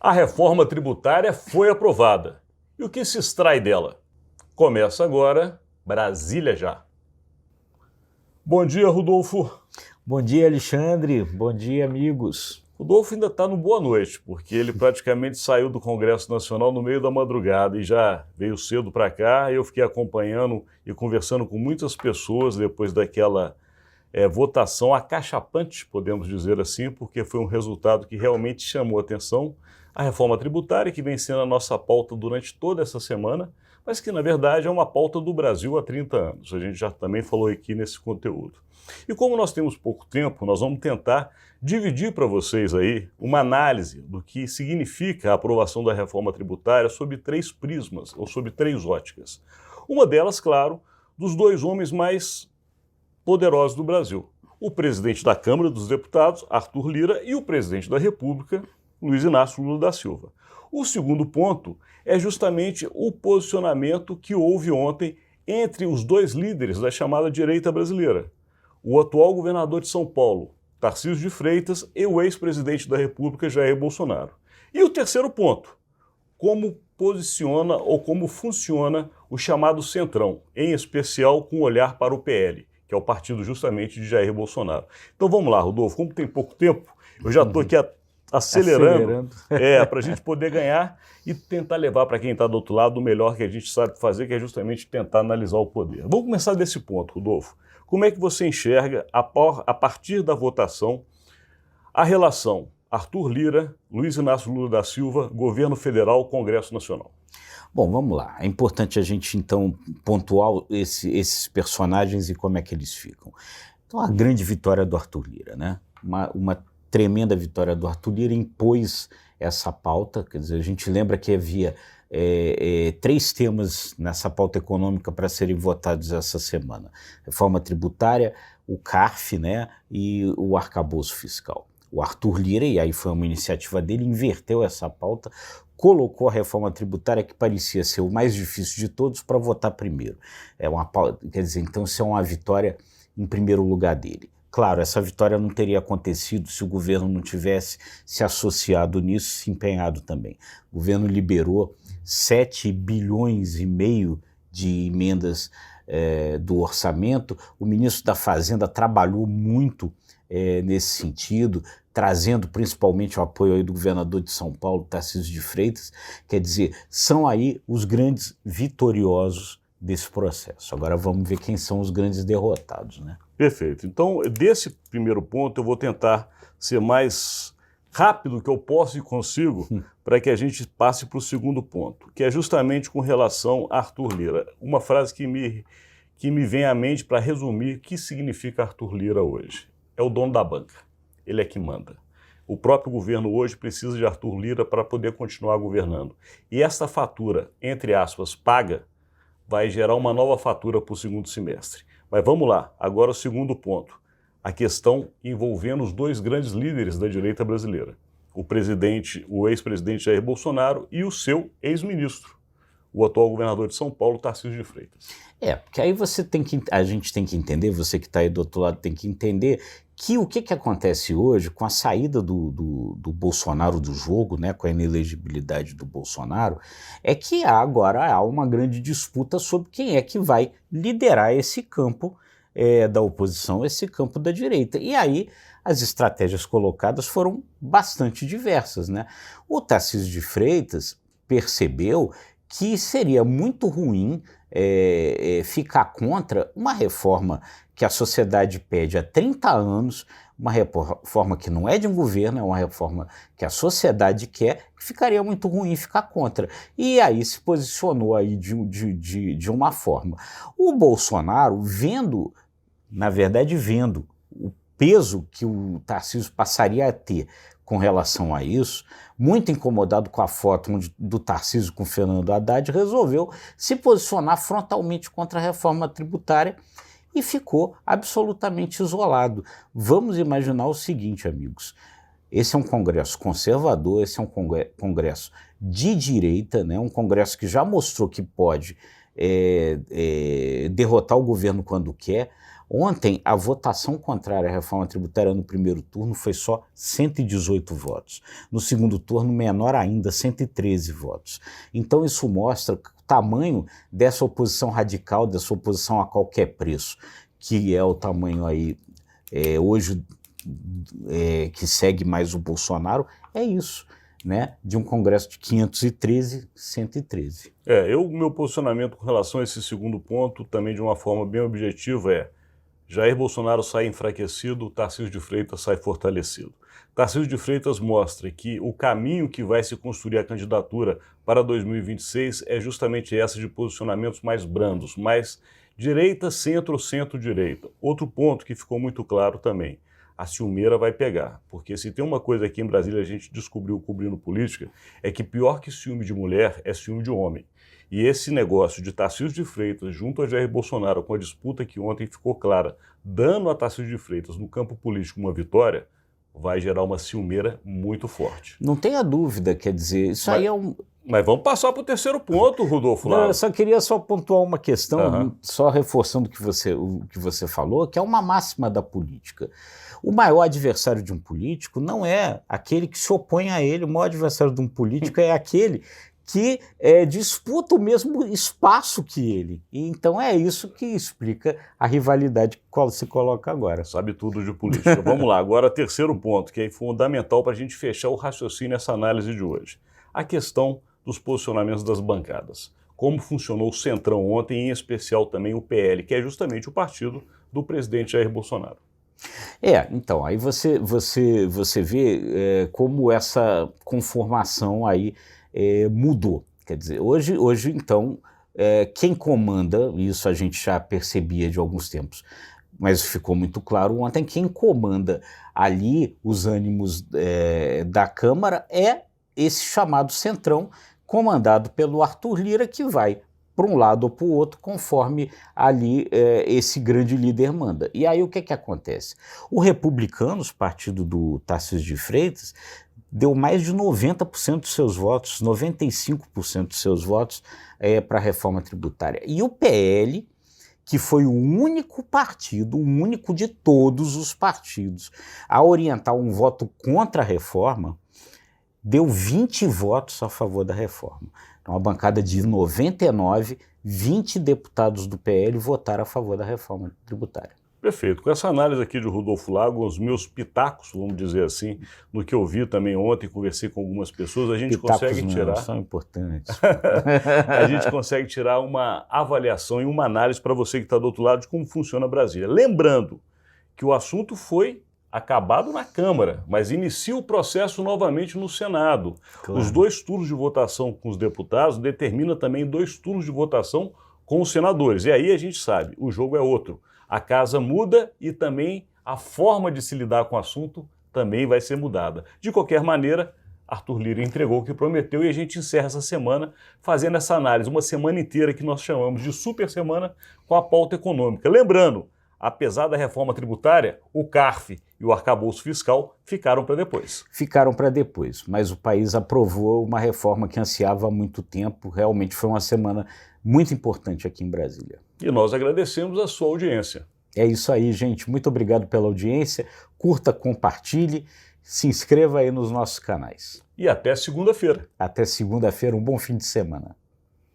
A reforma tributária foi aprovada. E o que se extrai dela? Começa agora, Brasília Já. Bom dia, Rodolfo. Bom dia, Alexandre. Bom dia, amigos. Rodolfo ainda está no boa noite, porque ele praticamente saiu do Congresso Nacional no meio da madrugada e já veio cedo para cá. Eu fiquei acompanhando e conversando com muitas pessoas depois daquela votação acachapante, podemos dizer assim, porque foi um resultado que realmente chamou a atenção. A reforma tributária, que vem sendo a nossa pauta durante toda essa semana, mas que, na verdade, é uma pauta do Brasil há 30 anos. A gente já também falou aqui nesse conteúdo. E como nós temos pouco tempo, nós vamos tentar dividir para vocês aí uma análise do que significa a aprovação da reforma tributária sob 3 prismas, ou sob 3 óticas. Uma delas, claro, dos 2 homens mais poderosos do Brasil. O presidente da Câmara dos Deputados, Arthur Lira, e o presidente da República, Luiz Inácio Lula da Silva. O segundo ponto é justamente o posicionamento que houve ontem entre os 2 líderes da chamada direita brasileira. O atual governador de São Paulo, Tarcísio de Freitas, e o ex-presidente da República, Jair Bolsonaro. E o terceiro ponto, como posiciona ou como funciona o chamado Centrão, em especial com olhar para o PL, que é o partido justamente de Jair Bolsonaro. Então vamos lá, Rodolfo, como tem pouco tempo, eu já estou aqui acelerando. Para a gente poder ganhar e tentar levar para quem está do outro lado o melhor que a gente sabe fazer, que é justamente tentar analisar o poder. Vamos começar desse ponto, Rodolfo. Como é que você enxerga, a partir da votação, a relação Arthur Lira, Luiz Inácio Lula da Silva, Governo Federal, Congresso Nacional? Bom, vamos lá. É importante a gente, então, pontuar esses personagens e como é que eles ficam. Então, a grande vitória do Arthur Lira, né? Uma tremenda vitória do Arthur Lira, impôs essa pauta. Quer dizer, a gente lembra que havia 3 temas nessa pauta econômica para serem votados essa semana: reforma tributária, o CARF, né, e o arcabouço fiscal. O Arthur Lira, e aí foi uma iniciativa dele, inverteu essa pauta, colocou a reforma tributária, que parecia ser o mais difícil de todos, para votar primeiro. Quer dizer, então isso é uma vitória em primeiro lugar dele. Claro, essa vitória não teria acontecido se o governo não tivesse se associado nisso, se empenhado também. O governo liberou 7,5 bilhões de emendas do orçamento. O ministro da Fazenda trabalhou muito nesse sentido, trazendo principalmente o apoio aí do governador de São Paulo, Tarcísio de Freitas. Quer dizer, são aí os grandes vitoriosos desse processo. Agora vamos ver quem são os grandes derrotados, né? Perfeito. Então, desse primeiro ponto, eu vou tentar ser mais rápido que eu posso e consigo para que a gente passe para o segundo ponto, que é justamente com relação a Arthur Lira. Uma frase que me vem à mente para resumir o que significa Arthur Lira hoje. É o dono da banca. Ele é que manda. O próprio governo hoje precisa de Arthur Lira para poder continuar governando. E essa fatura, entre aspas, paga, vai gerar uma nova fatura para o segundo semestre. Mas vamos lá, agora o segundo ponto, a questão envolvendo os 2 grandes líderes da direita brasileira, o ex-presidente Jair Bolsonaro e o seu ex-ministro, o atual governador de São Paulo, Tarcísio de Freitas. Porque aí a gente tem que entender, você que está aí do outro lado tem que entender que o que acontece hoje com a saída do Bolsonaro do jogo, né, com a inelegibilidade do Bolsonaro, é que agora há uma grande disputa sobre quem é que vai liderar esse campo da oposição, esse campo da direita. E aí as estratégias colocadas foram bastante diversas, né? O Tarcísio de Freitas percebeu que seria muito ruim ficar contra uma reforma que a sociedade pede há 30 anos, uma reforma que não é de um governo, é uma reforma que a sociedade quer, que ficaria muito ruim ficar contra. E aí se posicionou aí de uma forma. O Bolsonaro, vendo o peso que o Tarcísio passaria a ter com relação a isso, muito incomodado com a foto do Tarcísio com Fernando Haddad, resolveu se posicionar frontalmente contra a reforma tributária e ficou absolutamente isolado. Vamos imaginar o seguinte, amigos: esse é um congresso conservador, esse é um congresso de direita, né? Um congresso que já mostrou que pode derrotar o governo quando quer, Ontem, a votação contrária à reforma tributária no primeiro turno foi só 118 votos. No segundo turno, menor ainda, 113 votos. Então, isso mostra o tamanho dessa oposição radical, dessa oposição a qualquer preço, que é o tamanho aí hoje que segue mais o Bolsonaro, é isso, né? De um Congresso de 513, 113. Meu posicionamento com relação a esse segundo ponto, também de uma forma bem objetiva, Jair Bolsonaro sai enfraquecido, Tarcísio de Freitas sai fortalecido. Tarcísio de Freitas mostra que o caminho que vai se construir a candidatura para 2026 é justamente essa de posicionamentos mais brandos, mais direita, centro, centro-direita. Outro ponto que ficou muito claro também, a ciumeira vai pegar, porque se tem uma coisa aqui em Brasília a gente descobriu cobrindo política, é que pior que ciúme de mulher é ciúme de homem. E esse negócio de Tarcísio de Freitas junto a Jair Bolsonaro, com a disputa que ontem ficou clara, dando a Tarcísio de Freitas no campo político uma vitória, vai gerar uma ciumeira muito forte. Não tenha dúvida, quer dizer, isso aí é um... Mas vamos passar para o terceiro ponto, Rodolfo Lago. Eu só queria pontuar uma questão, só reforçando o que você falou, que é uma máxima da política. O maior adversário de um político não é aquele que se opõe a ele, o maior adversário de um político é aquele que disputa o mesmo espaço que ele. E então é isso que explica a rivalidade que se coloca agora. Sabe tudo de política. Vamos lá, agora terceiro ponto, que é fundamental para a gente fechar o raciocínio nessa análise de hoje. A questão dos posicionamentos das bancadas. Como funcionou o Centrão ontem, em especial também o PL, que é justamente o partido do presidente Jair Bolsonaro. Então, aí você vê como essa conformação aí mudou. Quer dizer, hoje então, quem comanda, isso a gente já percebia de alguns tempos, mas ficou muito claro ontem, quem comanda ali os ânimos da Câmara é esse chamado Centrão, comandado pelo Arthur Lira, que vai para um lado ou para o outro, conforme ali esse grande líder manda. E aí o que acontece? O Republicanos, partido do Tarcísio de Freitas, deu mais de 90% dos seus votos, 95% dos seus votos para a reforma tributária. E o PL, que foi o único partido, o único de todos os partidos, a orientar um voto contra a reforma, deu 20 votos a favor da reforma. Então, uma bancada de 99, 20 deputados do PL votaram a favor da reforma tributária. Perfeito. Com essa análise aqui de Rodolfo Lago, os meus pitacos, vamos dizer assim, no que eu vi também ontem, conversei com algumas pessoas, a gente consegue tirar... são importantes. A gente consegue tirar uma avaliação e uma análise para você que está do outro lado de como funciona Brasília. Lembrando que o assunto foi acabado na Câmara, mas inicia o processo novamente no Senado. Claro. Os 2 turnos de votação com os deputados determina também 2 turnos de votação com os senadores. E aí a gente sabe, o jogo é outro. A casa muda e também a forma de se lidar com o assunto também vai ser mudada. De qualquer maneira, Arthur Lira entregou o que prometeu e a gente encerra essa semana fazendo essa análise, uma semana inteira que nós chamamos de super semana com a pauta econômica. Lembrando, apesar da reforma tributária, o CARF e o arcabouço fiscal ficaram para depois. Ficaram para depois, mas o país aprovou uma reforma que ansiava há muito tempo. Realmente foi uma semana muito importante aqui em Brasília. E nós agradecemos a sua audiência. É isso aí, gente. Muito obrigado pela audiência. Curta, compartilhe, se inscreva aí nos nossos canais. E até segunda-feira. Até segunda-feira, um bom fim de semana.